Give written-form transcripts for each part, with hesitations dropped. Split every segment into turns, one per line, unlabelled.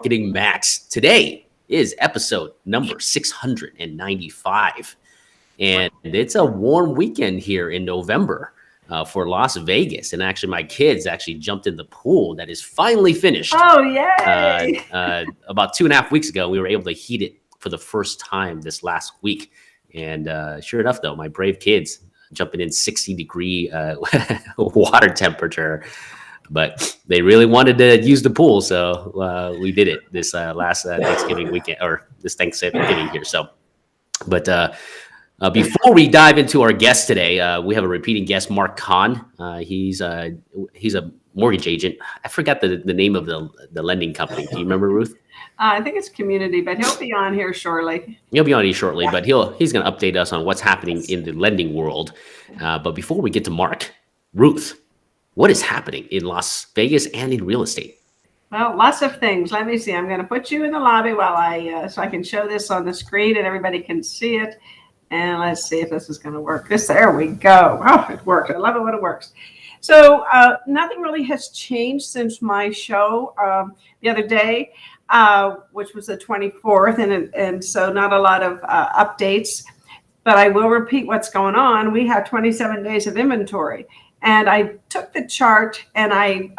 Marketing Max. Today is episode number 695. And it's a warm weekend here in November for Las Vegas. And actually, my kids actually jumped in the pool that is finally finished.
Oh, yay!
About 2.5 weeks ago, we were able to heat it for the first time this last week. And sure enough, though, my brave kids jumping in 60-degree water temperature. But they really wanted to use the pool, so we did it this last Thanksgiving weekend, or this Thanksgiving here. So, but before we dive into our guest today, we have a repeating guest, Marc Conn. He's a mortgage agent. I forgot the name of the lending company. Do you remember, Ruth?
I think it's Community, but he'll be on here shortly.
He'll be on here shortly, but he's going to update us on what's happening in the lending world. But before we get to Marc, Ruth, what is happening in Las Vegas and in real estate?
Well, lots of things. Let me see. I'm going to put you in the lobby while so I can show this on the screen and everybody can see it. And let's see if this is going to work. There we go. Oh, it worked. I love it when it works. So nothing really has changed since my show the other day, which was the 24th. And so not a lot of updates, but I will repeat what's going on. We have 27 days of inventory. And I took the chart and I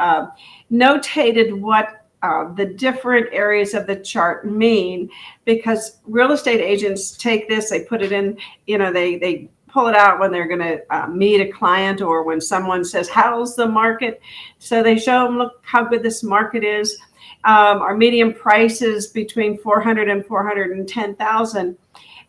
notated what the different areas of the chart mean, because real estate agents take this, they put it in, they pull it out when they're going to meet a client or when someone says, how's the market? So they show them, look how good this market is. Our median price is between 400 and 410,000.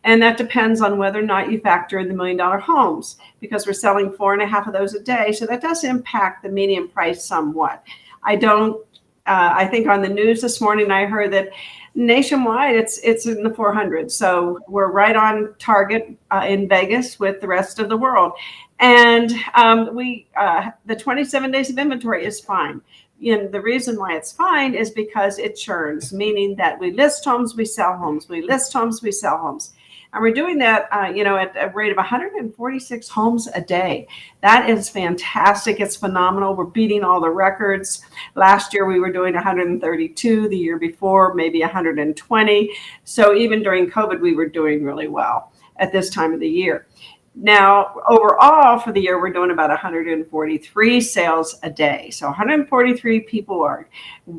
And that depends on whether or not you factor in the $1 million homes, because we're selling 4.5 of those a day. So that does impact the median price somewhat. I think on the news this morning, I heard that nationwide it's in the 400s. So we're right on target in Vegas with the rest of the world. And the 27 days of inventory is fine. The reason why it's fine is because it churns, meaning that we list homes, we sell homes, we list homes, we sell homes. And we're doing that, at a rate of 146 homes a day. That is fantastic. It's phenomenal. We're beating all the records. Last year, we were doing 132. The year before, maybe 120. So even during COVID, we were doing really well at this time of the year. Now, overall for the year, we're doing about 143 sales a day. So 143 people are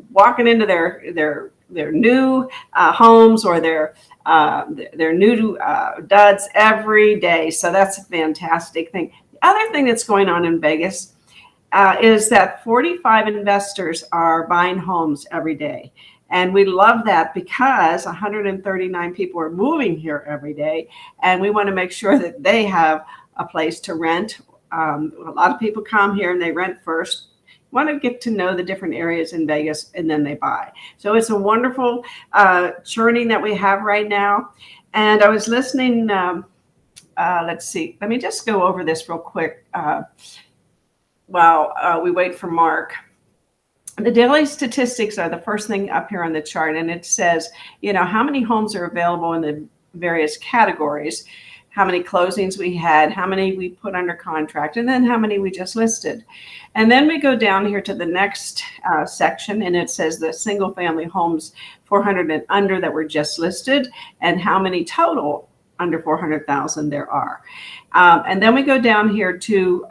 walking into their new homes or their new duds every day. So that's a fantastic thing. The other thing that's going on in Vegas is that 45 investors are buying homes every day. And we love that because 139 people are moving here every day. And we want to make sure that they have a place to rent. A lot of people come here and they rent first. Want to get to know the different areas in Vegas, and then they buy. So it's a wonderful churning that we have right now. And I was listening, let's see, let me just go over this real quick while we wait for Marc. The daily statistics are the first thing up here on the chart, and it says, how many homes are available in the various categories, how many closings we had, how many we put under contract, and then how many we just listed. And then we go down here to the next section, and it says the single family homes 400 and under that were just listed, and how many total under 400,000 there are. And then we go down here to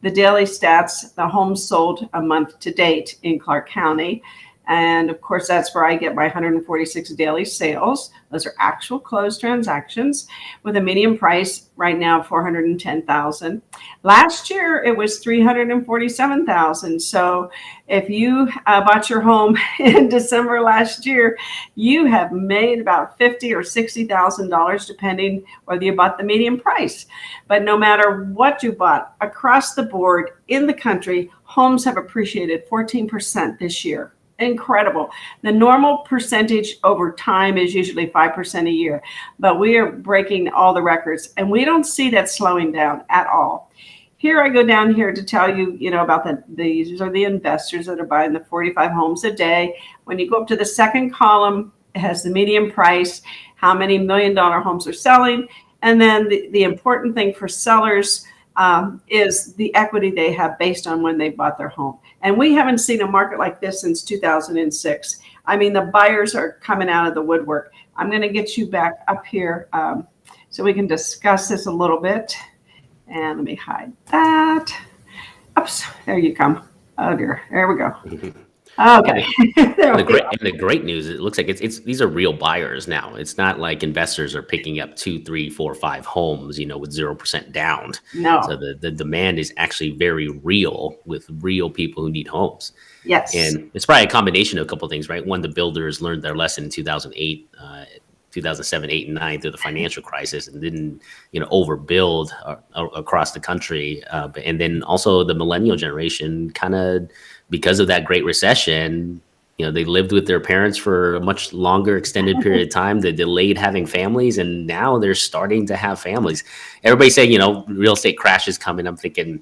the daily stats, the homes sold a month to date in Clark County. And of course, that's where I get my 146 daily sales. Those are actual closed transactions with a median price right now of 410,000. Last year, it was 347,000. So if you bought your home in December last year, you have made about $50,000 or $60,000, depending whether you bought the median price. But no matter what you bought, across the board in the country, homes have appreciated 14% this year. Incredible. The normal percentage over time is usually 5% a year, but we are breaking all the records, and we don't see that slowing down at all. Here I go down here to tell you, about these are the investors that are buying the 45 homes a day. When you go up to the second column, it has the median price, how many $1 million homes are selling, and then the important thing for sellers is the equity they have based on when they bought their home. And we haven't seen a market like this since 2006. I mean, the buyers are coming out of the woodwork. I'm going to get you back up here so we can discuss this a little bit. And let me hide that. Oops, there you come. Oh dear, there we go. Okay.
And the great news, it looks like it's these are real buyers now. It's not like investors are picking up 2, 3, 4, 5 homes, with 0% down.
No.
So the demand is actually very real with real people who need homes.
Yes.
And it's probably a combination of a couple of things, right? One, the builders learned their lesson in 2008, 2007, 8, and 9 through the financial crisis and didn't, overbuild across the country. And then also the millennial generation kind of, because of that Great Recession, they lived with their parents for a much longer extended period of time. They delayed having families, and now they're starting to have families. Everybody's saying, real estate crash is coming. I'm thinking,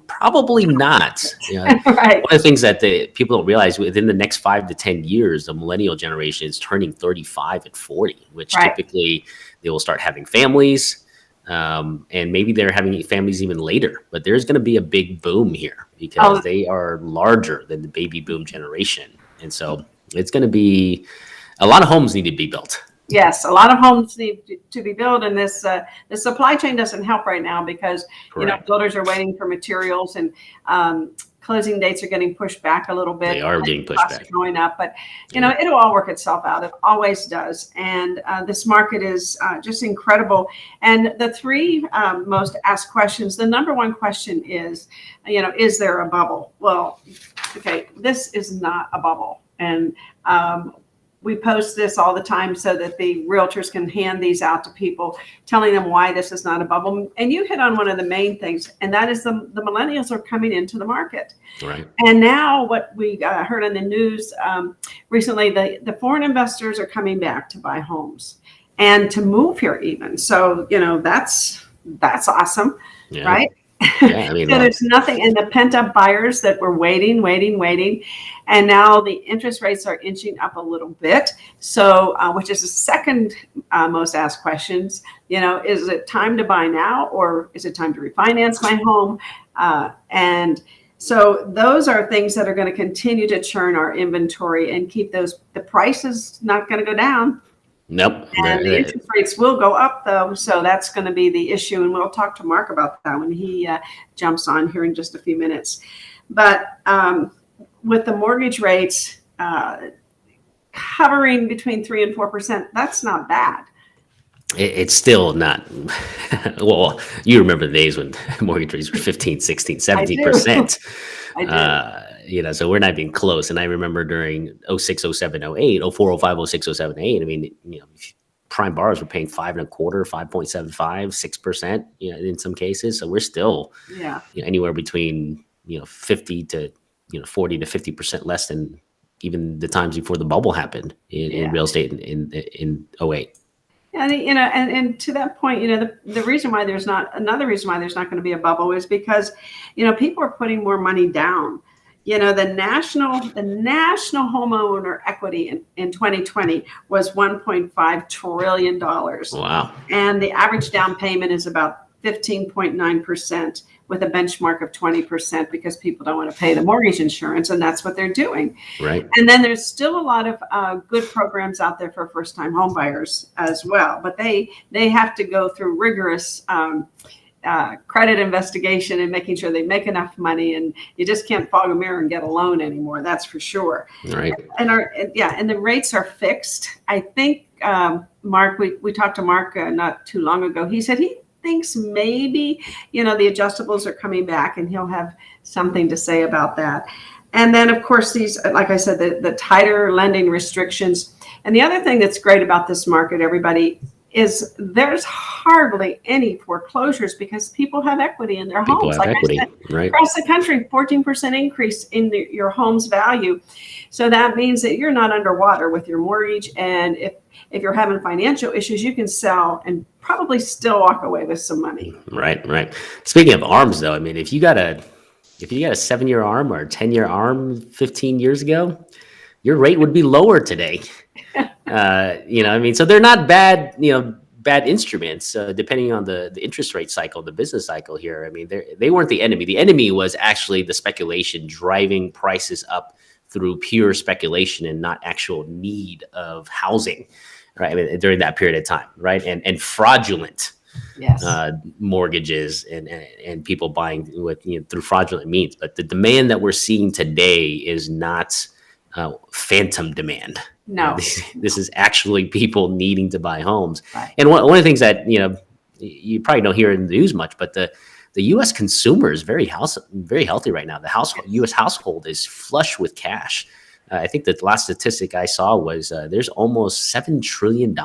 probably not.
Right.
One of the things that people don't realize, within the next 5 to 10 years, the millennial generation is turning 35 and 40, which typically they will start having families. And maybe they're having families even later, but there's going to be a big boom here because they are larger than the baby boom generation. And so it's going to be a lot of homes need to be built.
Yes, a lot of homes need to be built, and this the supply chain doesn't help right now because builders are waiting for materials, and closing dates are getting pushed back a little bit.
They are getting pushed back,
going up, but it'll all work itself out. It always does, and this market is just incredible. And the 3 most asked questions. The number 1 question is, is there a bubble? Well, okay, this is not a bubble, and we post this all the time so that the realtors can hand these out to people, telling them why this is not a bubble. And you hit on one of the main things, and that is the millennials are coming into the market.
Right.
And now what we heard on the news recently, the foreign investors are coming back to buy homes and to move here even. So, that's awesome, right?
Yeah, I mean,
so there's nothing, and the pent up buyers that were waiting, and now the interest rates are inching up a little bit. So, which is the second most asked questions. Is it time to buy now, or is it time to refinance my home? And so those are things that are going to continue to churn our inventory and keep the prices not going to go down.
Nope.
And the interest rates will go up, though, so that's going to be the issue, and we'll talk to Mark about that when he jumps on here in just a few minutes. But with the mortgage rates hovering between 3 and 4%, that's not bad.
It's still not. Well, you remember the days when mortgage rates were 15, 16, 17%.
I do.
So we're not even close. And I remember during 06, 07, 08, 04, 05, 06, 07, 08, I mean, prime borrowers were paying 5.25%, 5.75%, 6%, in some cases. So we're still anywhere between, 50 to, 40 to 50% less than even the times before the bubble happened in real estate in 08.
And and to that point, the reason why there's not going to be a bubble is because, people are putting more money down. The national homeowner equity in 2020 was $1.5 trillion.
Wow.
And the average down payment is about 15.9%, with a benchmark of 20%, because people don't want to pay the mortgage insurance, and that's what they're doing.
Right.
And then there's still a lot of good programs out there for first-time home buyers as well, but they have to go through rigorous credit investigation and making sure they make enough money, and you just can't fog a mirror and get a loan anymore. That's for sure.
Right.
And the rates are fixed. I think Mark, we talked to Mark not too long ago. He said he thinks maybe the adjustables are coming back, and he'll have something to say about that. And then, of course, these, like I said, the tighter lending restrictions. And the other thing that's great about this market, everybody, is there's hardly any foreclosures because people have equity in their homes.
Like equity, right?
Across the country, 14% increase in your home's value. So that means that you're not underwater with your mortgage. And if you're having financial issues, you can sell and probably still walk away with some money.
Right. Speaking of ARMs, though, I mean, if you got a 7-year ARM or a 10-year ARM 15 years ago, your rate would be lower today. So they're not bad, bad instruments, depending on the interest rate cycle, the business cycle here. I mean, they weren't the enemy. The enemy was actually the speculation driving prices up through pure speculation and not actual need of housing, right? I mean, during that period of time, right? And fraudulent mortgages and people buying with through fraudulent means. But the demand that we're seeing today is not phantom demand.
No,
this is actually people needing to buy homes.
Right.
And one of the things that you probably don't hear in the news much, but the U.S. consumer is very healthy right now. The U.S. household is flush with cash. I think the last statistic I saw was there's almost $7 trillion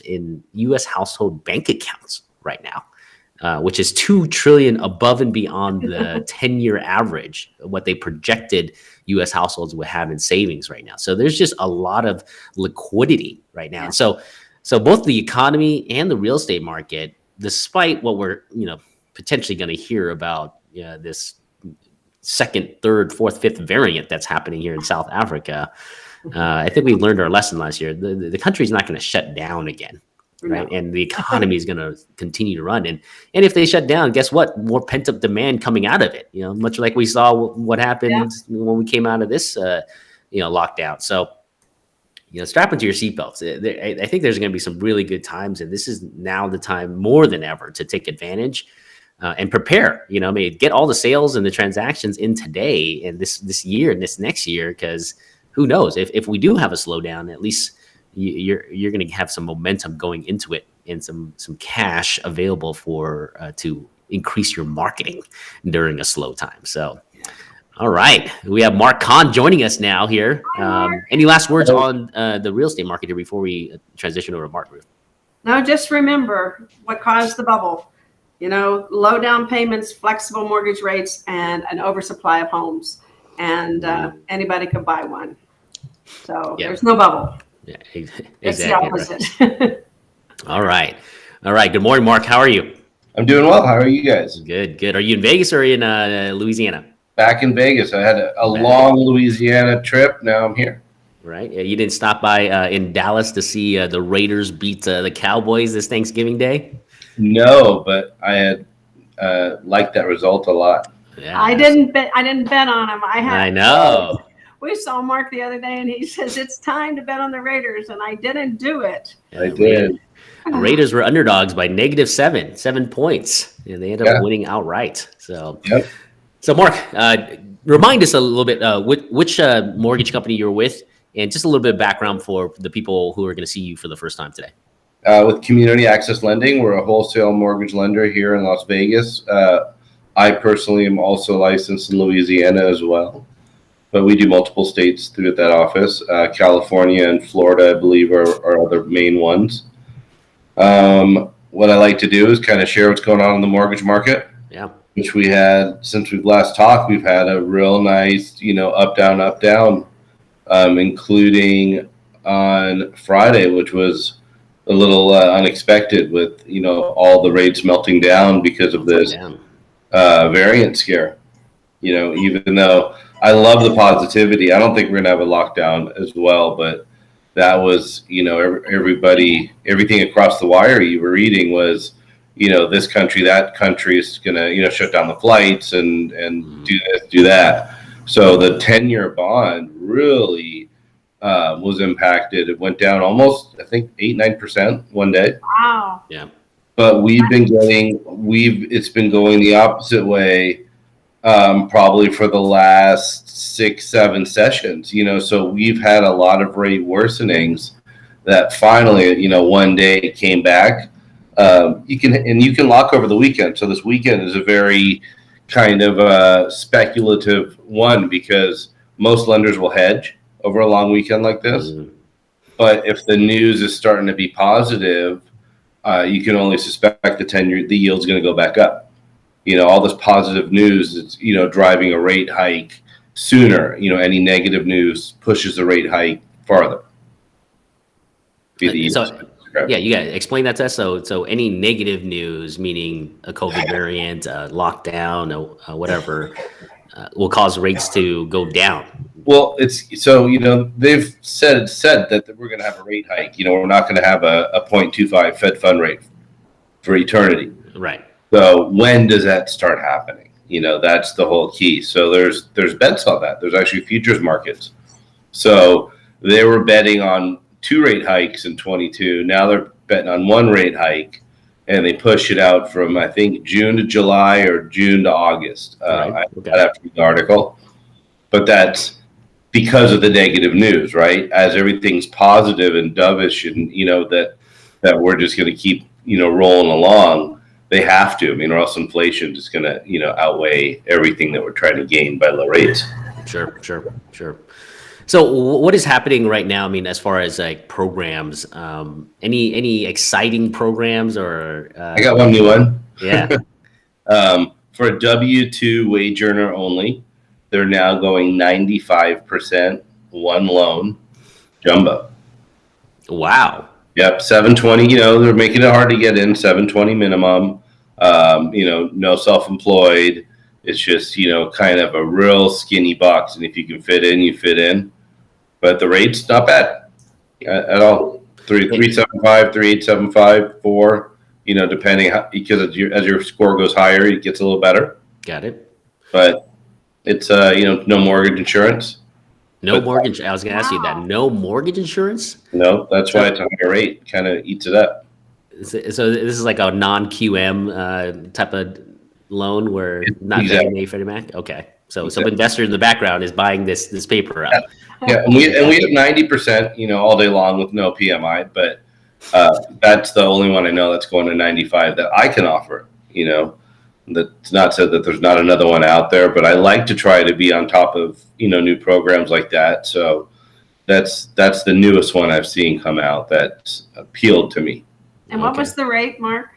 in U.S. household bank accounts right now, which is $2 trillion above and beyond the 10-year average, what they projected U.S. households would have in savings right now. So there's just a lot of liquidity right now. And so both the economy and the real estate market, despite what we're potentially going to hear about this second, third, fourth, fifth variant that's happening here in South Africa, I think we learned our lesson last year. The country's not going to shut down again, right?
No.
And the economy is going to continue to run. And if they shut down, guess what? More pent up demand coming out of it. Much like we saw what happened when we came out of this, lockdown. So, strap into your seatbelts. I think there's going to be some really good times, and this is now the time more than ever to take advantage. And prepare, get all the sales and the transactions in today and this year and this next year, because who knows if we do have a slowdown, at least you're going to have some momentum going into it and some cash available for to increase your marketing during a slow time. So, all right, we have Marc Conn joining us now here. Any last words on the real estate market here before we transition over to Mark?
No, just remember what caused the bubble. Low down payments, flexible mortgage rates, and an oversupply of homes. And anybody could buy one. So there's no bubble. Yeah, exactly. It's the opposite.
Right. All right. Good morning, Mark. How are you?
I'm doing well. How are you guys?
Good. Are you in Vegas or in Louisiana?
Back in Vegas. I had a long Louisiana trip. Now I'm here.
Right. You didn't stop by in Dallas to see the Raiders beat the Cowboys this Thanksgiving Day?
No, but I had liked that result a lot.
Yeah, I didn't bet on him.
I know.
We saw Mark the other day, and he says it's time to bet on the Raiders, and I didn't do it.
I did.
Raiders were underdogs by -7 points, and they ended up winning outright. So, So Mark, remind us a little bit which mortgage company you're with, and just a little bit of background for the people who are going to see you for the first time today.
With Community Access Lending, we're a wholesale mortgage lender here in Las Vegas. I personally am also licensed in Louisiana as well, but we do multiple states through that office. California and Florida, I believe, are other main ones. What I like to do is kind of share what's going on in the mortgage market.
Yeah.
Which we had since we've last talked. We've had a real nice, up, down, including on Friday, which was a little unexpected with, all the rates melting down because of this variant scare. Even though I love the positivity, I don't think we're going to have a lockdown as well, but that was, everything across the wire you were reading was, this country, that country is going to, shut down the flights and do this, do that. So the 10-year bond really was impacted. It went down almost, I think, 8-9% one day.
Wow.
Yeah.
But it's been going the opposite way, probably for the last 6-7 sessions. So we've had a lot of rate worsenings that finally, one day came back. You can lock over the weekend. So this weekend is a very kind of speculative one because most lenders will hedge over a long weekend like this. Mm-hmm. But if the news is starting to be positive, you can only suspect the 10-year, the yield's going to go back up. All this positive news is, driving a rate hike sooner. Any negative news pushes the rate hike farther.
You got to explain that to us. So any negative news, meaning a COVID variant, lockdown, or whatever, will cause rates to go down.
Well, they've said that we're going to have a rate hike. We're not going to have a 0.25 Fed fund rate for eternity.
Right.
So when does that start happening? That's the whole key. So there's bets on that. There's actually futures markets So they were betting on 2 rate hikes in 22. Now they're betting on 1 rate hike, and they push it out from, I think, June to July or June to August.
Right.
I'd have to read the article. But that's because of the negative news, right? As everything's positive and dovish and, that we're just going to keep, rolling along, they have to. I mean, or else inflation is going to, outweigh everything that we're trying to gain by low rates.
Sure. So what is happening right now? I mean, as far as like programs, any exciting programs or?
I got one new one.
Yeah.
For a W-2 wage earner only, they're now going 95% one loan jumbo.
Wow.
Yep, 720. They're making it hard to get in. 720 minimum. No self-employed. It's just kind of a real skinny box, and if you can fit in, you fit in. But the rate's not bad at all. 375, 3875, 4. Depending because as your score goes higher, it gets a little better.
Got it.
But it's no mortgage insurance.
No mortgage. I was going to ask you that. No mortgage insurance?
No, that's why it's a higher rate. Kind of eats it up.
So this is like a non-QM type of loan where not
Exactly.
Fannie Mae, Freddie Mac? Okay. So some investor in the background is buying this paper out.
Yeah, and we have 90%, all day long with no PMI, but that's the only one I know that's going to 95 that I can offer. That's not said that there's not another one out there, but I like to try to be on top of new programs like that. So that's the newest one I've seen come out that's appealed to me.
And what was the rate, Mark?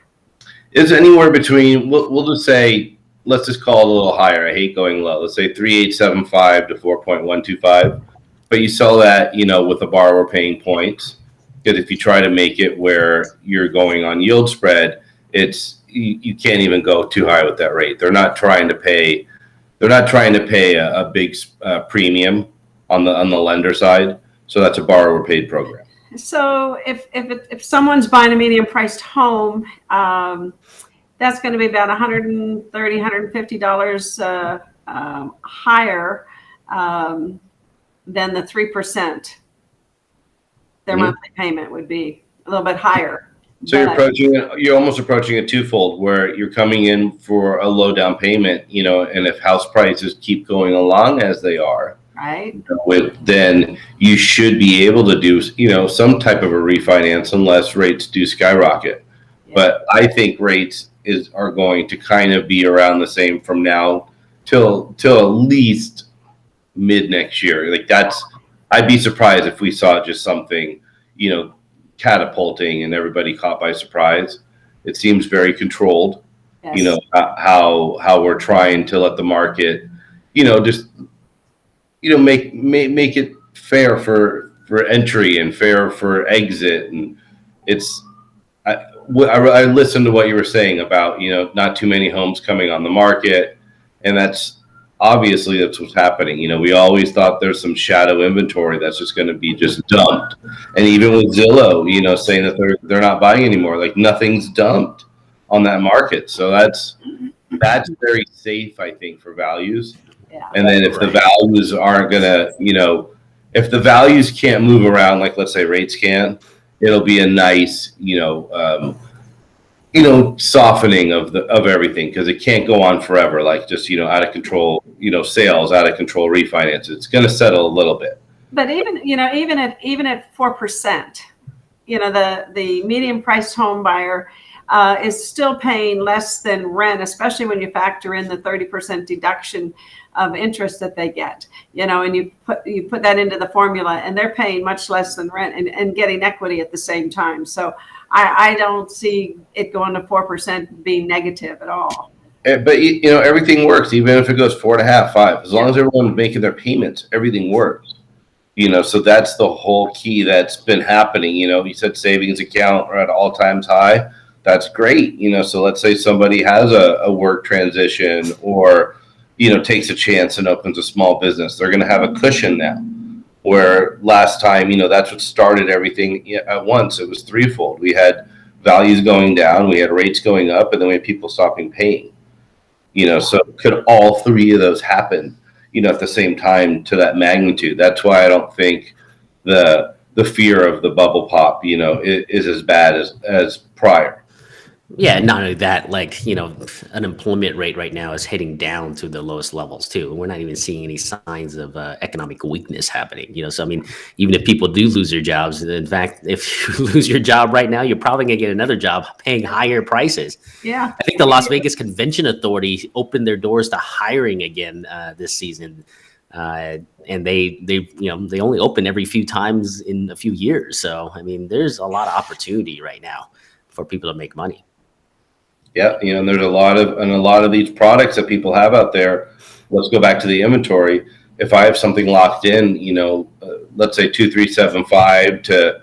It's anywhere between, we'll just say, let's just call it a little higher. I hate going low. Let's say 3.875 to 4.125. But you saw that, with the borrower paying points. Because if you try to make it where you're going on yield spread, you can't even go too high with that rate. They're not trying to pay a big premium on the lender side. So that's a borrower paid program.
So if someone's buying a medium priced home, that's going to be about $130, $150 higher than the 3%. Their monthly payment would be a little bit higher.
So you're almost approaching it twofold, where you're coming in for a low down payment, and if house prices keep going along as they are,
right,
then you should be able to do, some type of a refinance unless rates do skyrocket. Yeah. But I think rates are going to kind of be around the same from now till at least mid next year. Like I'd be surprised if we saw just something, catapulting and everybody caught by surprise. It seems very controlled. Yes. How we're trying to let the market, just make it fair for entry and fair for exit. And I listened to what you were saying about not too many homes coming on the market, and that's what's happening. We always thought there's some shadow inventory that's just going to be just dumped. And even with Zillow, saying that they're not buying anymore, like nothing's dumped on that market. So that's very safe, I think, for values. Yeah. And then if the values aren't going to, if the values can't move around, like let's say rates can, it'll be a nice, softening of everything, because it can't go on forever. Like just, out of control, sales, out of control refinance. It's going to settle a little bit.
But even at 4%, the medium priced home buyer is still paying less than rent, especially when you factor in the 30% deduction of interest that they get, and you put that into the formula, and they're paying much less than rent and getting equity at the same time. So I don't see it going to 4% being negative at all.
But everything works, even if it goes 4.5, 5. As long as everyone's making their payments, everything works. So that's the whole key that's been happening. You said savings account are at all times high. That's great. So let's say somebody has a work transition or takes a chance and opens a small business. They're going to have a cushion now. Where last time, that's what started everything at once. It was threefold. We had values going down, we had rates going up, and then we had people stopping paying. So could all three of those happen, at the same time to that magnitude. That's why I don't think the fear of the bubble pop, is as bad as prior.
Yeah, not only that, like, unemployment rate right now is heading down to the lowest levels too. We're not even seeing any signs of economic weakness happening. So I mean, even if people do lose their jobs, in fact, if you lose your job right now, you're probably gonna get another job paying higher prices.
Yeah.
I think the Las Vegas Convention Authority opened their doors to hiring again this season, and they only open every few times in a few years. So I mean, there's a lot of opportunity right now for people to make money.
Yeah, and there's a lot of these products that people have out there. Let's go back to the inventory. If I have something locked in, let's say 2.375 to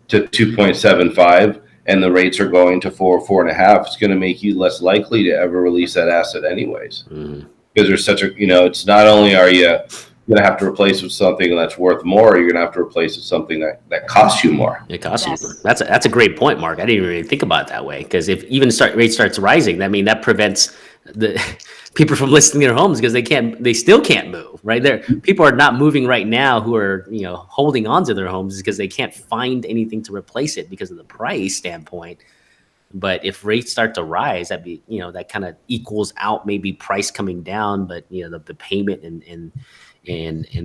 2.75, and the rates are going to 4.5, it's going to make you less likely to ever release that asset anyways.
Mm-hmm.
Because there's such a, it's not only are you going to have to replace with something that's worth more, you're going to have to replace with something that costs you more.
It costs you. That's a great point, Mark. I didn't really think about it that way, because if even rate starts rising, I mean, that prevents the people from listing their homes because they still can't move, right? People are not moving right now who are, holding on to their homes because they can't find anything to replace it because of the price standpoint. But if rates start to rise, that kind of equals out maybe price coming down, but the payment and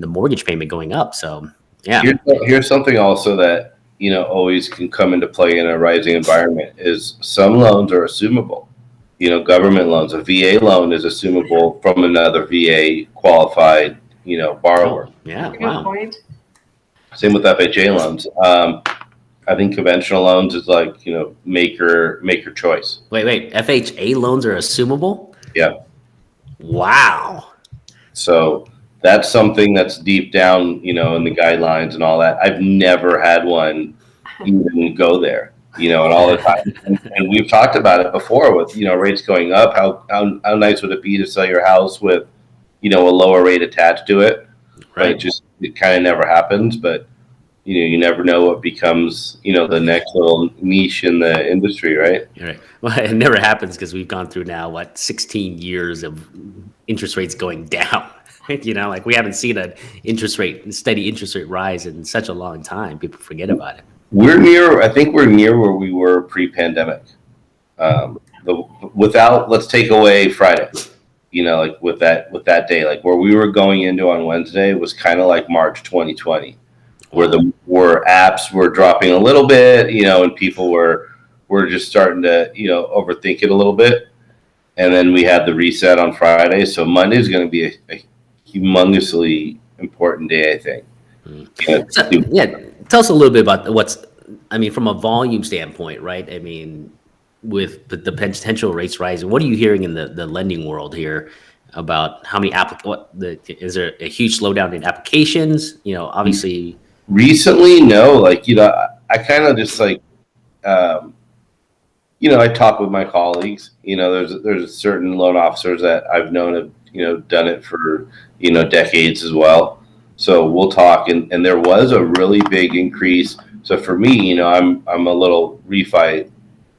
the mortgage payment going up. So yeah.
Here's something also that always can come into play in a rising environment is some loans are assumable. Government loans, a VA loan is assumable from another VA qualified borrower.
Oh, yeah,
Good point.
Same with FHA loans. I think conventional loans is like make your choice.
Wait, FHA loans are assumable?
Yeah.
Wow.
So that's something that's deep down, in the guidelines and all that. I've never had one even go there, and all the time. And we've talked about it before with, rates going up. How nice would it be to sell your house with, a lower rate attached to it?
Right.
But it kind of never happens. But, you never know what becomes, the next little niche in the industry, right?
Right. Well, it never happens because we've gone through now, 16 years of interest rates going down. Like we haven't seen a steady interest rate rise in such a long time. People forget about it.
I think we're near where we were pre-pandemic. Let's take away Friday, like with that day, like where we were going into on Wednesday was kind of like March 2020, where apps were dropping a little bit, and people were just starting to, overthink it a little bit. And then we had the reset on Friday. So Monday is going to be a humongously important day, I think.
Tell us a little bit about from a volume standpoint, right? I mean, with the potential rates rising, what are you hearing in the lending world here about how many is there a huge slowdown in applications? Obviously.
Recently, no. I kind of just I talk with my colleagues. There's certain loan officers that I've known have done it for decades as well. So we'll talk, and there was a really big increase. So for me, I'm a little refi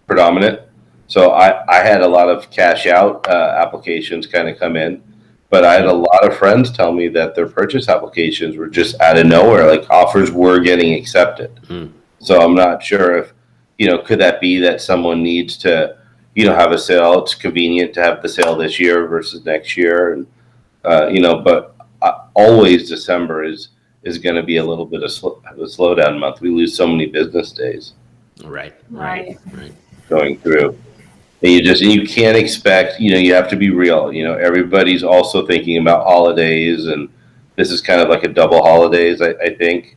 predominant. So I had a lot of cash out applications kind of come in, but I had a lot of friends tell me that their purchase applications were just out of nowhere, like offers were getting accepted. So I'm not sure if, could that be that someone needs to, have a sale? It's convenient to have the sale this year versus next year. And, but always December is going to be a little bit of a slowdown month. We lose so many business days.
Right.
Going through. And you can't expect, you have to be real. Everybody's also thinking about holidays, and this is kind of like a double holidays, I think.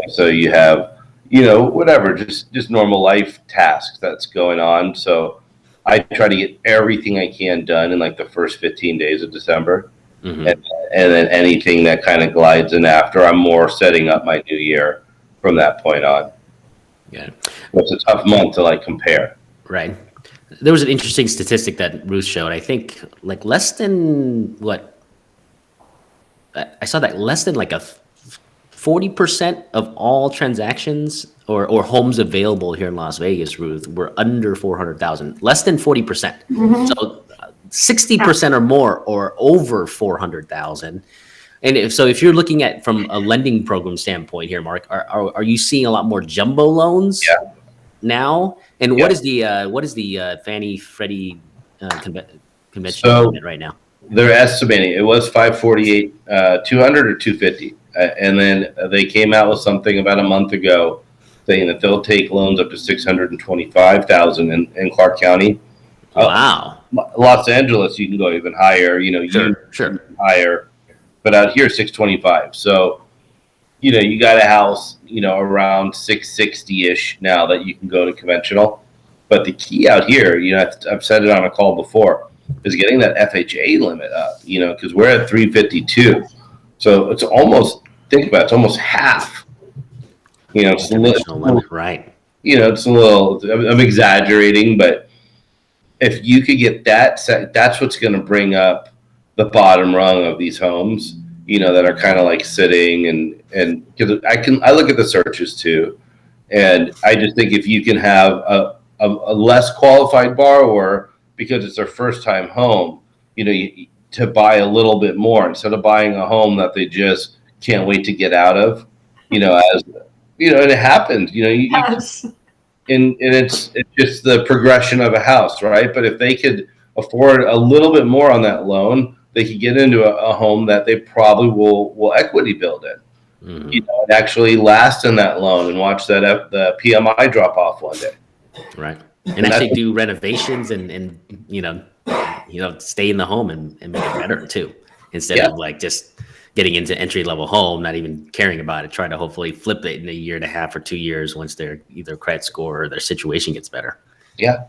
So you have, whatever, just normal life tasks that's going on. So I try to get everything I can done in like the first 15 days of December. Mm-hmm. And then anything that kind of glides in after, I'm more setting up my new year from that point on.
Yeah.
It's a tough month to compare.
Right. There was an interesting statistic that Ruth showed. I think less than I saw that less than a 40% of all transactions or homes available here in Las Vegas, Ruth, were under 400,000. Less than 40%. Mm-hmm. So 60% or more or over 400,000. And if you're looking at from a lending program standpoint here, Mark, are you seeing a lot more jumbo loans now? And what is the Fannie Freddie conventional limit right now?
They're estimating it was 548, 200 or 250, and then they came out with something about a month ago saying that they'll take loans up to 625,000 in Clark County.
Wow.
Los Angeles, you can go even higher. Sure. Higher, but out here 625. So, you got a house, around 660-ish now that you can go to conventional. But the key out here, I've said it on a call before, is getting that FHA limit up, because we're at 352. So it's almost, think about it, it's almost half. It's a little
limit, right.
It's a little, I'm exaggerating, but if you could get that set, that's what's going to bring up the bottom rung of these homes, that are kind of like sitting and because I look at the searches too. And I just think if you can have a less qualified borrower, because it's their first time home, to buy a little bit more instead of buying a home that they just can't wait to get out of, as and it happens,
Yes.
and it's just the progression of a house, right? But if they could afford a little bit more on that loan, they could get into a home that they probably will equity build in, and actually last in that loan and watch the PMI drop off one day.
Right. And actually do renovations and stay in the home and make it better too, instead of like just getting into entry level home, not even caring about it, trying to hopefully flip it in a year and a half or 2 years once their either credit score or their situation gets better.
Yeah.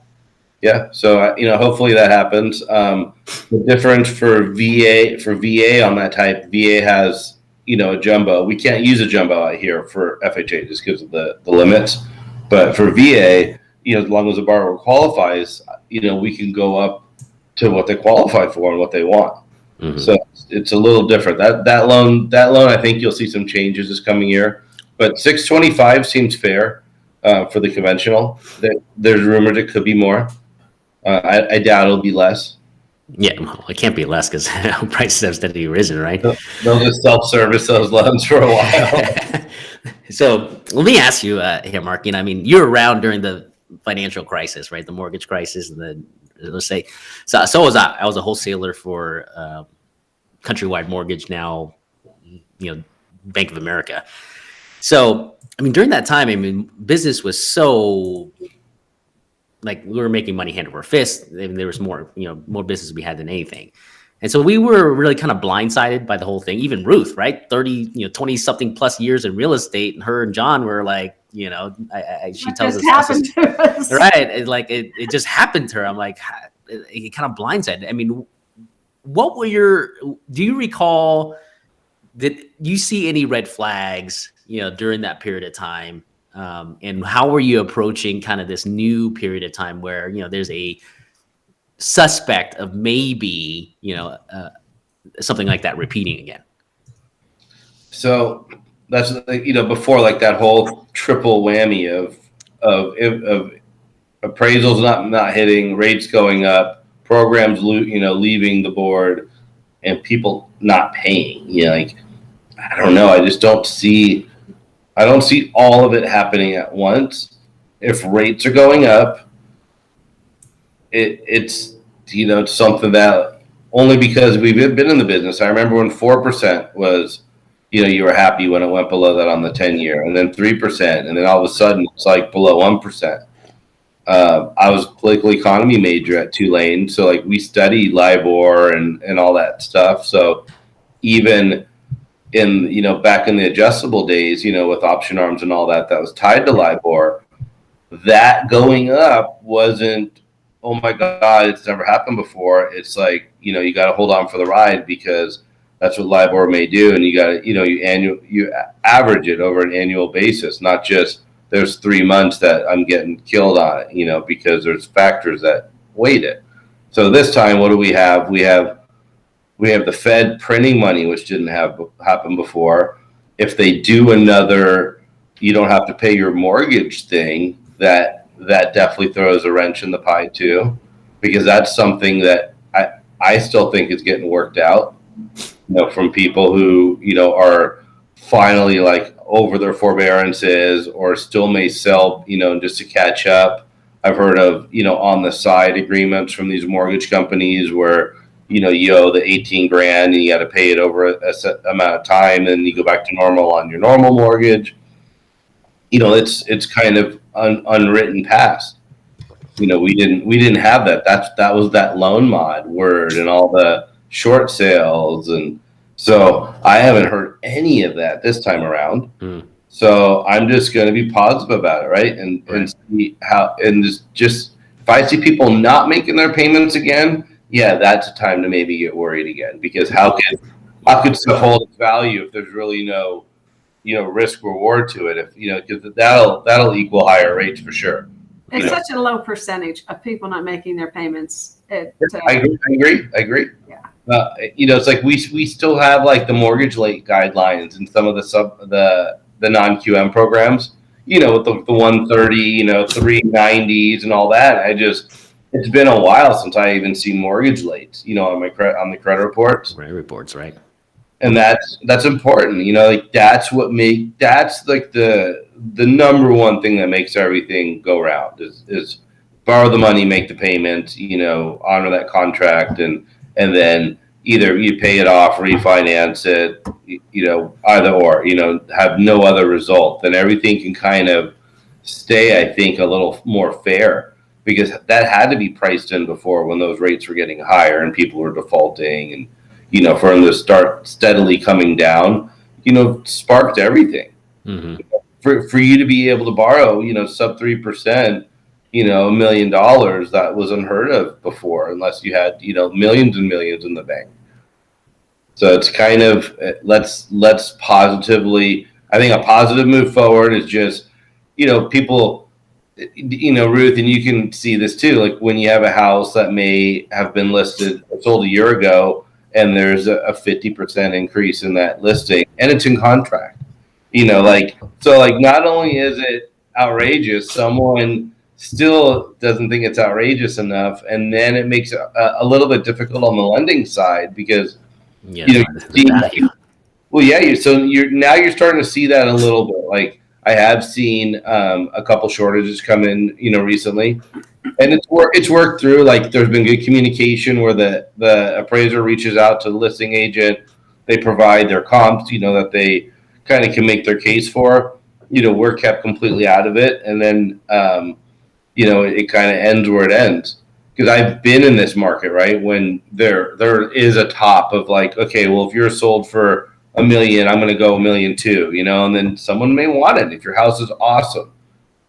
So hopefully that happens. The difference for VA on that type, VA has a jumbo. We can't use a jumbo out here for FHA just because of the limits, but for VA, as long as the borrower qualifies, we can go up to what they qualify for and what they want. Mm-hmm. So it's a little different. That loan, I think you'll see some changes this coming year, but 625 seems fair for the conventional. There's rumored it could be more. I doubt it'll be less.
Yeah, well, it can't be less because prices have steadily risen, right?
They'll just self-service those loans for a while.
So let me ask you here, Mark. You're around during the financial crisis, right? The mortgage crisis, and let's say, so was I. I was a wholesaler for Countrywide Mortgage, now Bank of America. So during that time, business was so like we were making money hand over fist. And there was more business we had than anything. And so we were really kind of blindsided by the whole thing. Even Ruth, right? 20 something plus years in real estate. And her and John were like, she tells us, right. It just happened to her. I'm like, it kind of blindsided. What were do you recall, did you see any red flags, during that period of time? And how were you approaching kind of this new period of time where, there's a suspect of maybe, something like that repeating again?
So that's, before like that whole triple whammy of appraisals not hitting, rates going up, programs, leaving the board, and people not paying, I don't know. I just don't see all of it happening at once. If rates are going up, it's something that only because we've been in the business. I remember when 4% was, you were happy when it went below that on the 10-year, and then 3%, and then all of a sudden it's like below 1%. I was a political economy major at Tulane, so we studied LIBOR and all that stuff. So even in back in the adjustable days, with option arms and all that was tied to LIBOR, that going up wasn't, oh my God, it's never happened before. It's like, you got to hold on for the ride because that's what LIBOR may do. And you got to, you average it over an annual basis, not just there's 3 months that I'm getting killed on it, because there's factors that weight it. So this time, what do we have? We have the Fed printing money, which didn't happen before. If they do another, you don't have to pay your mortgage thing, that definitely throws a wrench in the pie too, because that's something that I still think it's getting worked out, from people who, are finally like over their forbearances or still may sell, just to catch up. I've heard of, on the side agreements from these mortgage companies where, you owe the 18 grand and you got to pay it over a set amount of time and you go back to normal on your normal mortgage. It's kind of unwritten past. We didn't have that. That was that loan mod word and all the short sales. And so I haven't heard any of that this time around. So I'm just going to be positive about it. Right. And see how, and just, if I see people not making their payments again, yeah, that's a time to maybe get worried again, because how could stuff hold its value if there's really no, risk reward to it? If, because that'll equal higher rates for sure.
It's such a low percentage of people not making their payments.
I agree.
Yeah.
It's like we still have like the mortgage late guidelines and some of the non-QM programs, with the 130, 390s and all that. It's been a while since I even seen mortgage lates, on the credit reports.
Right.
And that's important, like that's like the number one thing that makes everything go round is borrow the money, make the payment, honor that contract, and then either you pay it off, refinance it, either or, have no other result. Then everything can kind of stay, I think, a little more fair, because that had to be priced in before when those rates were getting higher and people were defaulting, and for them to start steadily coming down, sparked everything.
Mm-hmm.
For you to be able to borrow, sub 3%, $1 million, that was unheard of before, unless you had, millions and millions in the bank. So it's kind of, let's positively, I think a positive move forward is just, people, Ruth, and you can see this too, like when you have a house that may have been listed, sold a year ago, and there's a 50% increase in that listing, and it's in contract, not only is it outrageous, someone still doesn't think it's outrageous enough, and then it makes it a little bit difficult on the lending side, because you're starting to see that a little bit. Like I have seen a couple shortages come in, recently, and it's worked through. Like there's been good communication where the appraiser reaches out to the listing agent, they provide their comps, that they kind of can make their case for. We're kept completely out of it, and then it kind of ends where it ends. Because I've been in this market, right, when there is a top of like, okay, well, if you're sold for $1 million, I'm going to go $1.2 million, and then someone may want it if your house is awesome.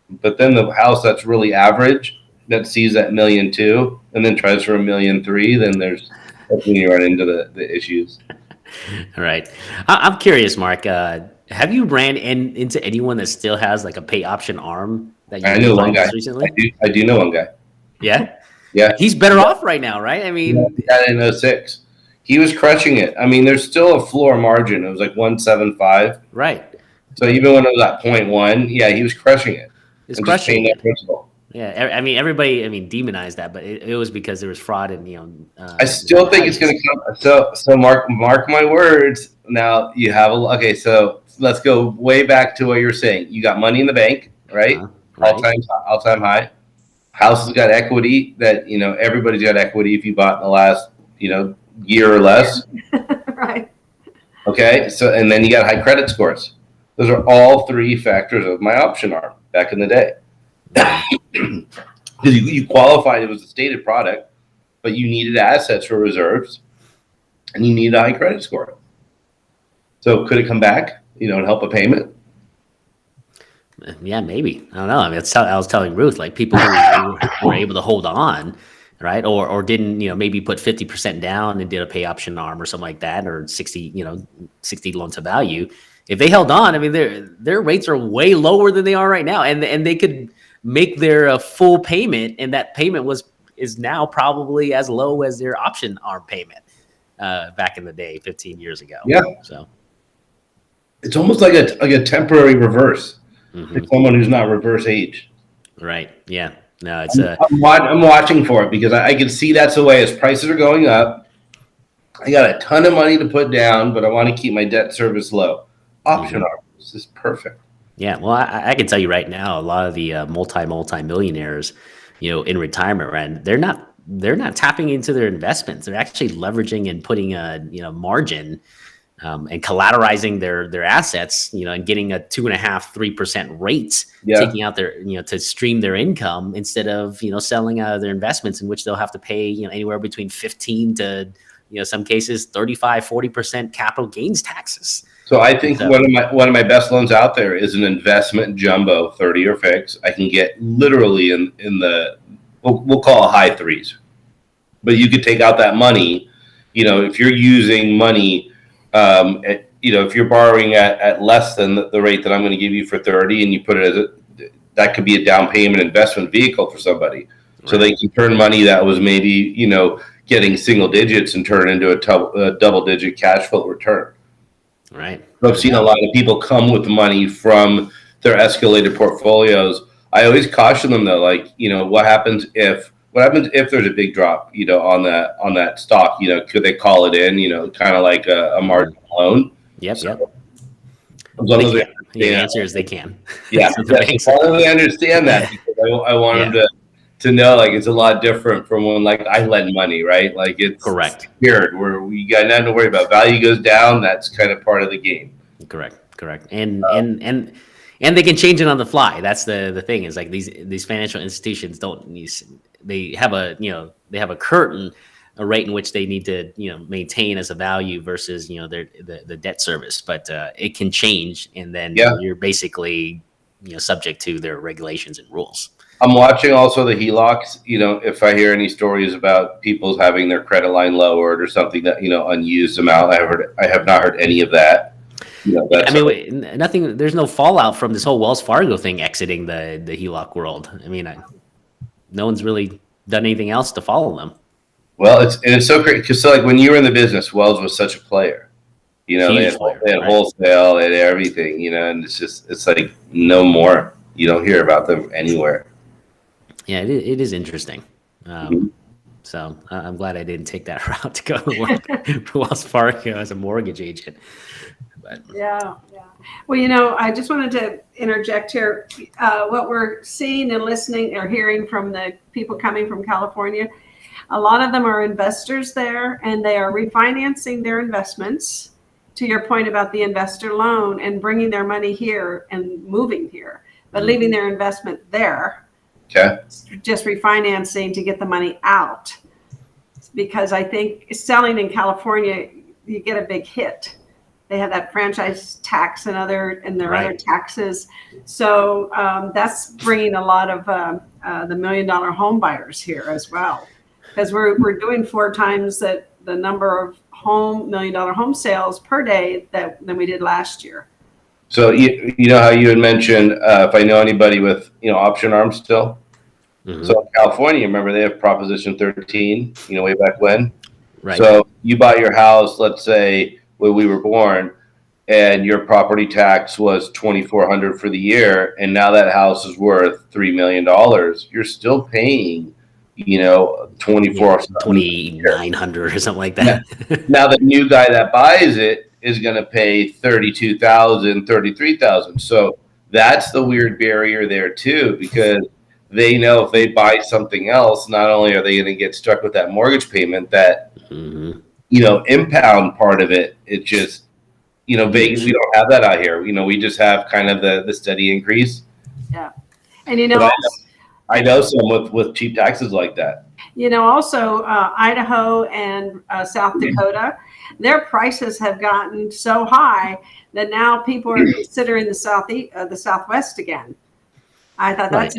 But then the house that's really average that sees that $1.2 million and then tries for $1.3 million, then that's when you run into the issues.
All right. I'm curious, Mark, have you ran into anyone that still has like a pay option ARM that you
I know one guy
recently?
I do know one guy.
Yeah.
Yeah.
He's better off right now, right? I mean,
that in 06. He was crushing it. I mean, there's still a floor margin. It was like 175.
Right.
So even when it was at 0.1, yeah, he was crushing it.
He's crushing it.
That principle.
Yeah. I mean, everybody, demonized that, but it was because there was fraud and,
I still think it's going to come. So mark my words. Now you have okay. So let's go way back to what you're saying. You got money in the bank, right?
Right.
All time high. House has got equity that, everybody's got equity if you bought in the last, year or less.
Right.
Okay. So, and then you got high credit scores. Those are all three factors of my option arm back in the day. Because you qualified, it was a stated product, but you needed assets for reserves and you needed a high credit score. So could it come back, and help a payment?
Yeah, maybe. I don't know. I mean, I was telling Ruth, like people who were able to hold on, right, or didn't, maybe put 50% down and did a pay option arm or something like that, or 60 loan to value. If they held on, I mean, their rates are way lower than they are right now, and they could make their full payment, and that payment is now probably as low as their option arm payment back in the day, 15 years ago.
Yeah.
So
it's almost like a temporary reverse.
Mm-hmm.
For someone who's not reverse age.
Right. Yeah. No, it's
I'm watching for it because I can see that's the way as prices are going up. I got a ton of money to put down, but I want to keep my debt service low. Option arms is perfect.
Yeah, well, I can tell you right now, a lot of the multi-millionaires, in retirement, right, they're not tapping into their investments. They're actually leveraging and putting a margin and collateralizing their assets, and getting a 2.5-3% rate, taking out their to stream their income instead of selling out of their investments, in which they'll have to pay anywhere between 15 to some cases 35-40% capital gains taxes.
So I think one of my best loans out there is an investment jumbo 30-year fix. I can get literally in the we'll call it high threes, but you could take out that money. If you're using money, if you're borrowing at less than the rate that I'm going to give you for 30, and you put it that could be a down payment investment vehicle for somebody, right. So they can turn money that was maybe getting single digits and turn it into a double digit cash flow return.
Right.
I've seen a lot of people come with money from their escalated portfolios. I always caution them though, like, what happens if there's a big drop, on that stock, could they call it in, kind of like a margin loan?
Yep.
So,
yep.
As long as
The answer is they can.
Yeah. As long as they understand that, because I want them to know, like, it's a lot different from when, like, I lend money, right? Like, it's
correct.
Weird where we got nothing to worry about. Value goes down. That's kind of part of the game.
Correct. And they can change it on the fly. That's the thing, is like these financial institutions they have a curtain, a rate in which they need to maintain as a value versus the debt service, but it can change, and then you're basically subject to their regulations and rules.
I'm watching also the Helocs. If I hear any stories about people having their credit line lowered or something that unused amount, I have not heard any of that. Nothing. There's no fallout from this whole Wells Fargo thing exiting the Heloc world. No one's really done anything else to follow them. Well, it's so great because like when you were in the business, Wells was such a player. They had wholesale, they had everything. And it's like no more. You don't hear about them anywhere. Yeah, it is interesting. So I'm glad I didn't take that route to go work for Wells Fargo as a mortgage agent. But.
Yeah. Well, I just wanted to interject here. What we're seeing and listening or hearing from the people coming from California, a lot of them are investors there, and they are refinancing their investments, to your point about the investor loan, and bringing their money here and moving here, but leaving their investment there. Okay. Just refinancing to get the money out. Because I think selling in California, you get a big hit. They have that franchise tax and their other taxes. So that's bringing a lot of the $1 million home buyers here as well. Because we're doing 4 times the number of $1 million home sales per day than we did last year. So you know how you had mentioned if I know anybody with option arms still. Mm-hmm. So in California, remember they have Proposition 13, way back when. Right. So you buy your house, let's say when we were born, and your property tax was $2,400 for the year, and now that house is worth $3 million. You're still paying, $2,900 or something like that. Now the new guy that buys it is going to pay $32,000, $33,000. So that's the weird barrier there too, because they know if they buy something else, not only are they going to get stuck with that mortgage payment, that impound part of it. It just Vegas, we don't have that out here. We just have kind of the steady increase. Yeah, and I know some with cheap taxes like that. Also Idaho and South Dakota, their prices have gotten so high that now people are considering the Southwest again. I thought that's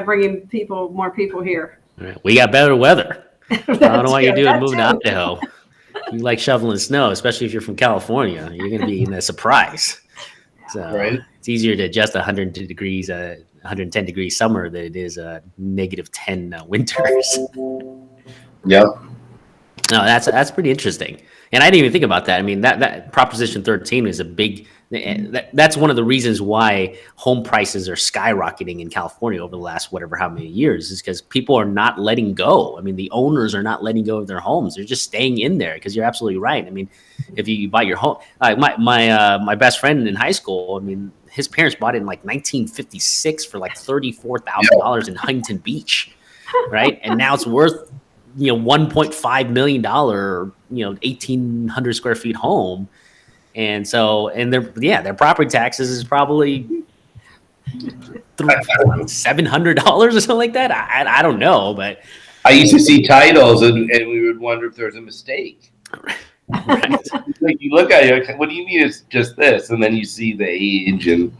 bringing more people here. Right. We got better weather. I don't know what you're doing moving to Idaho. You like shoveling snow, especially if you're from California. You're going to be in a surprise. So It's easier to adjust 110 degrees summer than it is -10 winters. Yep. No, that's pretty interesting.
And I didn't even think about that. I mean, that Proposition 13 is a big. That's one of the reasons why home prices are skyrocketing in California over the last how many years, is because people are not letting go. I mean, the owners are not letting go of their homes; they're just staying in there. Because you're absolutely right. I mean, if you buy your home, my best friend in high school, I mean, his parents bought it in like 1956 for like $34,000 in Huntington Beach, right? And now it's worth $1.5 million, 1,800 square feet home. And so, and their property taxes is probably $700 or something like that. I don't know, but
I used to see titles and we would wonder if there's a mistake.
Right.
Like you look at it, like, what do you mean it's just this? And then you see the age and.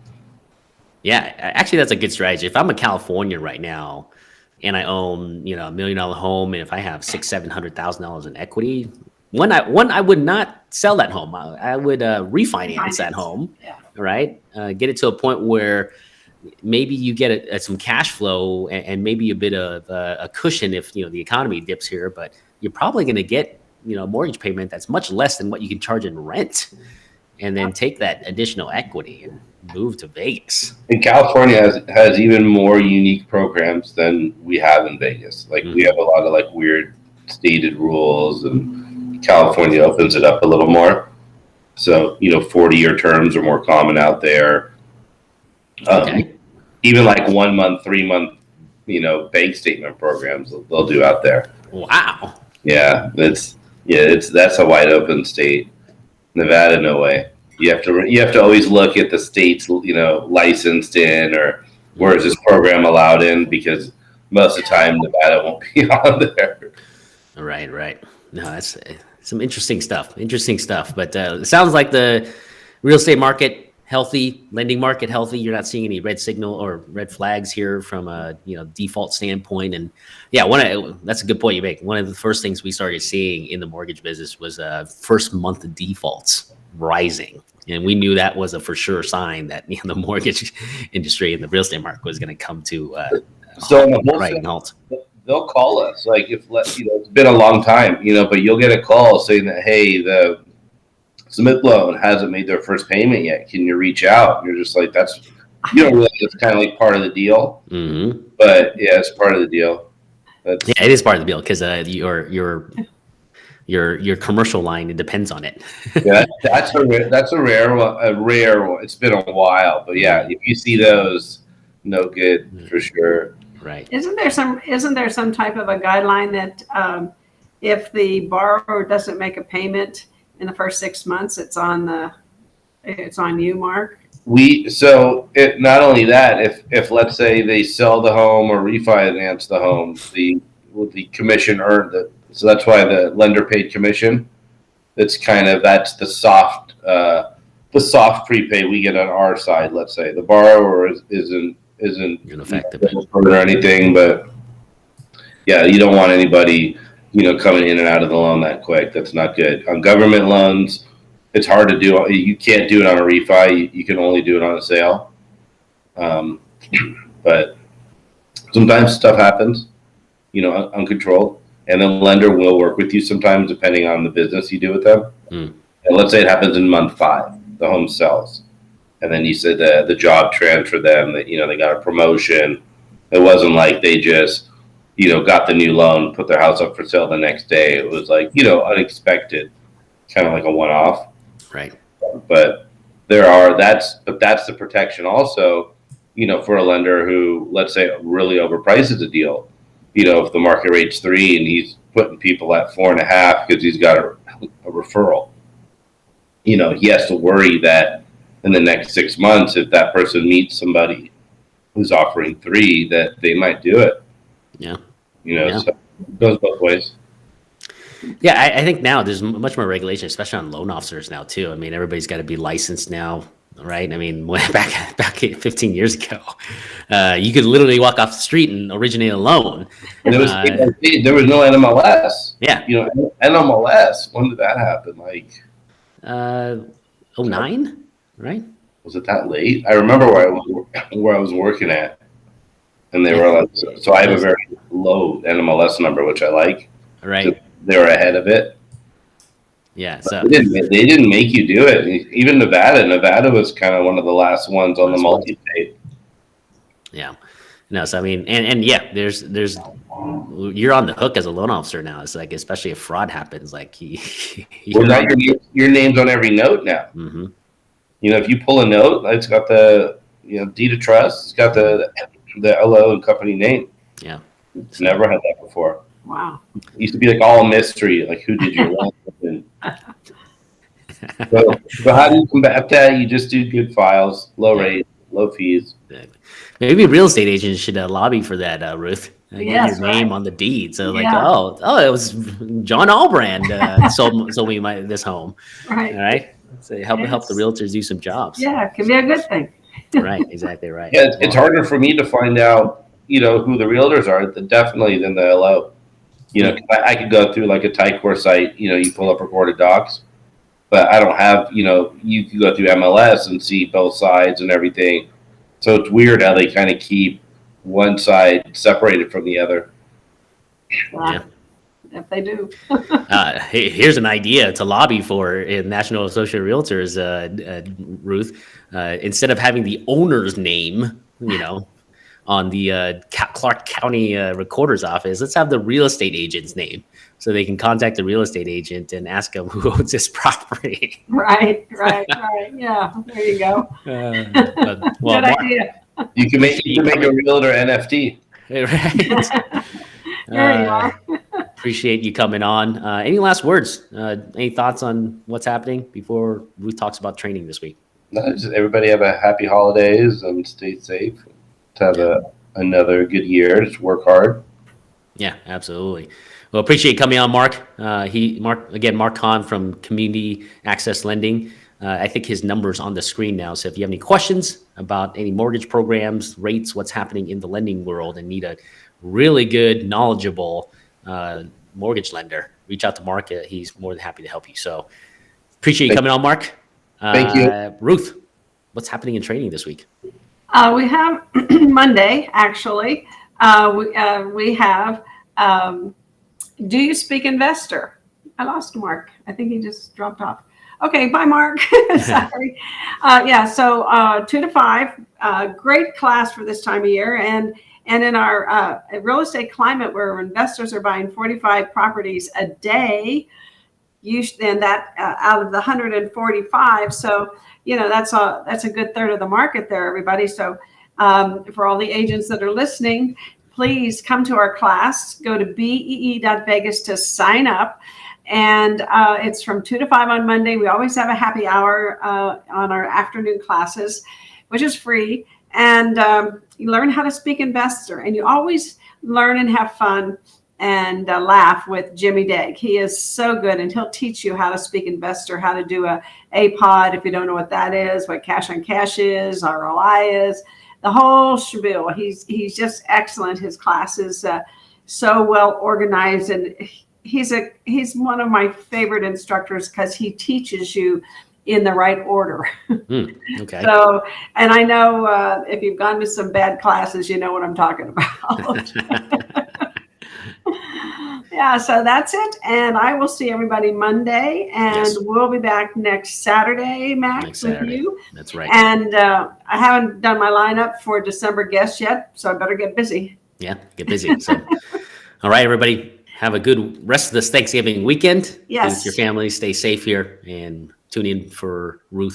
Yeah, actually, that's a good strategy. If I'm a Californian right now and I own, $1 million home, and if I have $600,000-$700,000 in equity, I would not sell that home. I would refinance that home, right? Get it to a point where maybe you get some cash flow and maybe a bit of a cushion if the economy dips here. But you're probably going to get a mortgage payment that's much less than what you can charge in rent, and then take that additional equity and move to Vegas.
And California has even more unique programs than we have in Vegas. Like we have a lot of like weird stated rules, and California opens it up a little more. So 40-year terms are more common out there. Even like 1 month, 3 month, bank statement programs they'll do out there.
Wow.
Yeah, that's a wide open state. Nevada, no way. You have to always look at the states, licensed in, or where is this program allowed in, because most of the time Nevada won't be on there.
Right. No, that's some interesting stuff. But it sounds like the real estate market healthy, lending market healthy. You're not seeing any red signal or red flags here from a default standpoint. And yeah, that's a good point you make. One of the first things we started seeing in the mortgage business was first month of defaults rising, and we knew that was a for sure sign that the mortgage industry and the real estate market was going to come to halt.
They'll call us like if it's been a long time, but you'll get a call saying that, hey, the Smith loan hasn't made their first payment yet. Can you reach out? And you're just like, you don't realize it's kind of like part of the deal. Mm-hmm. But yeah, it's part of the deal.
Yeah, it is part of the deal because your commercial line, it depends on it.
Yeah, that's a rare one. It's been a while, but yeah, if you see those, no good for sure.
Right.
Isn't there some type of a guideline that if the borrower doesn't make a payment in the first 6 months, it's on you, Mark?
Not only that, if let's say they sell the home or refinance the home, the commission earned it. So that's why the lender paid commission. That's the soft prepay we get on our side. Let's say the borrower isn't
ineffective
or anything, but yeah, you don't want anybody coming in and out of the loan that quick. That's not good. On government loans, it's hard to do. You can't do it on a refi. You can only do it on a sale. But sometimes stuff happens, uncontrolled, and the lender will work with you sometimes depending on the business you do with them. And let's say it happens in month 5, the home sells. And then you said the job transferred them, that they got a promotion. It wasn't like they just got the new loan, put their house up for sale the next day. It was like unexpected, kind of like a one-off.
Right.
But that's the protection also, for a lender who, let's say, really overprices a deal. If the market rate's 3 and he's putting people at 4.5 because he's got a referral, he has to worry that in the next 6 months, if that person meets somebody who's offering 3, that they might do it.
Yeah.
So it goes both ways.
Yeah, I think now there's much more regulation, especially on loan officers now too. I mean, everybody's got to be licensed now, right? I mean, back 15 years ago, you could literally walk off the street and originate a loan.
And there was no NMLS.
Yeah.
NMLS. When did that happen? Like
09, right?
Was it that late? I remember where I was working at, and they were like, so I have a very low NMLS number, which I like.
Right.
So they were ahead of it.
Yeah. So
They didn't make you do it. Even Nevada was kind of one of the last ones on the multi-state.
yeah. No, so I mean, and yeah, there's you're on the hook as a loan officer now. It's like, especially if fraud happens, like
Well, now your name's on every note now.
Mm-hmm.
You know, if you pull a note, it's got the deed of trust. It's got the LO and company name.
Yeah.
Never had that before.
Wow.
It used to be like all mystery, like who did your loan? So how do you combat that? You just do good files, low rate, low fees.
Exactly. Maybe real estate agents should lobby for that, Ruth. Get
Yes,
your name
right.
on the deed. So like,
Yeah.
oh, it was John Albrand sold me this home.
Right.
All right. So help the
Yes.
realtors do some jobs.
Yeah, it can be a good thing.
Right. Exactly right.
Yeah, it's harder for me to find out, who the realtors are definitely than the LO. I could go through like a Tycor site, you pull up recorded docs, but I don't have, you can go through MLS and see both sides and everything. So it's weird how they kind of keep one side separated from the other.
Yeah.
If they do.
Hey, here's an idea to lobby for in National Associate of Realtors, Ruth. Instead of having the owner's name, on the Clark County Recorder's Office, let's have the real estate agent's name, so they can contact the real estate agent and ask him who owns this property.
Right. Yeah, there you go.
Well,
Good idea.
You can make a realtor NFT.
Right.
There you are.
Appreciate you coming on. Any last words? Any thoughts on what's happening before Ruth talks about training this week?
No, just everybody have a happy holidays and stay safe. To have another good year. Just work hard.
Yeah, absolutely. Well, appreciate you coming on, Mark. Marc Conn from Community Access Lending. I think his number's on the screen now. So if you have any questions about any mortgage programs, rates, what's happening in the lending world, and need a really good, knowledgeable mortgage lender, reach out to Mark. He's more than happy to help you. So appreciate you coming on, Mark.
Thank you.
Ruth, what's happening in training this week?
We have Monday, actually. We have Do You Speak Investor? I lost Mark. I think he just dropped off. Okay, bye, Mark. Sorry. So 2 to 5, great class for this time of year. And in our real estate climate where investors are buying 45 properties a day, and that out of the 145. So, that's a good third of the market there, everybody. So for all the agents that are listening, please come to our class. Go to bee.vegas to sign up. And it's from 2 to 5 on Monday. We always have a happy hour on our afternoon classes, which is free. And you learn how to speak investor. And you always learn and have fun and laugh with Jimmy Degg. He is so good, and he'll teach you how to speak investor, how to do a pod if you don't know what that is, what cash on cash is, ROI is, the whole spiel. He's just excellent. His class is so well organized, and he's one of my favorite instructors because he teaches you in the right order.
Okay.
So, and I know if you've gone to some bad classes, you know what I'm talking about. Yeah, so that's it. And I will see everybody Monday, and we'll be back next Saturday, Max, with you.
That's right.
And I haven't done my lineup for December guests yet, so I better get busy.
Yeah, get busy. So, all right, everybody, have a good rest of this Thanksgiving weekend.
Yes.
With your family, stay safe here, and tune in for Ruth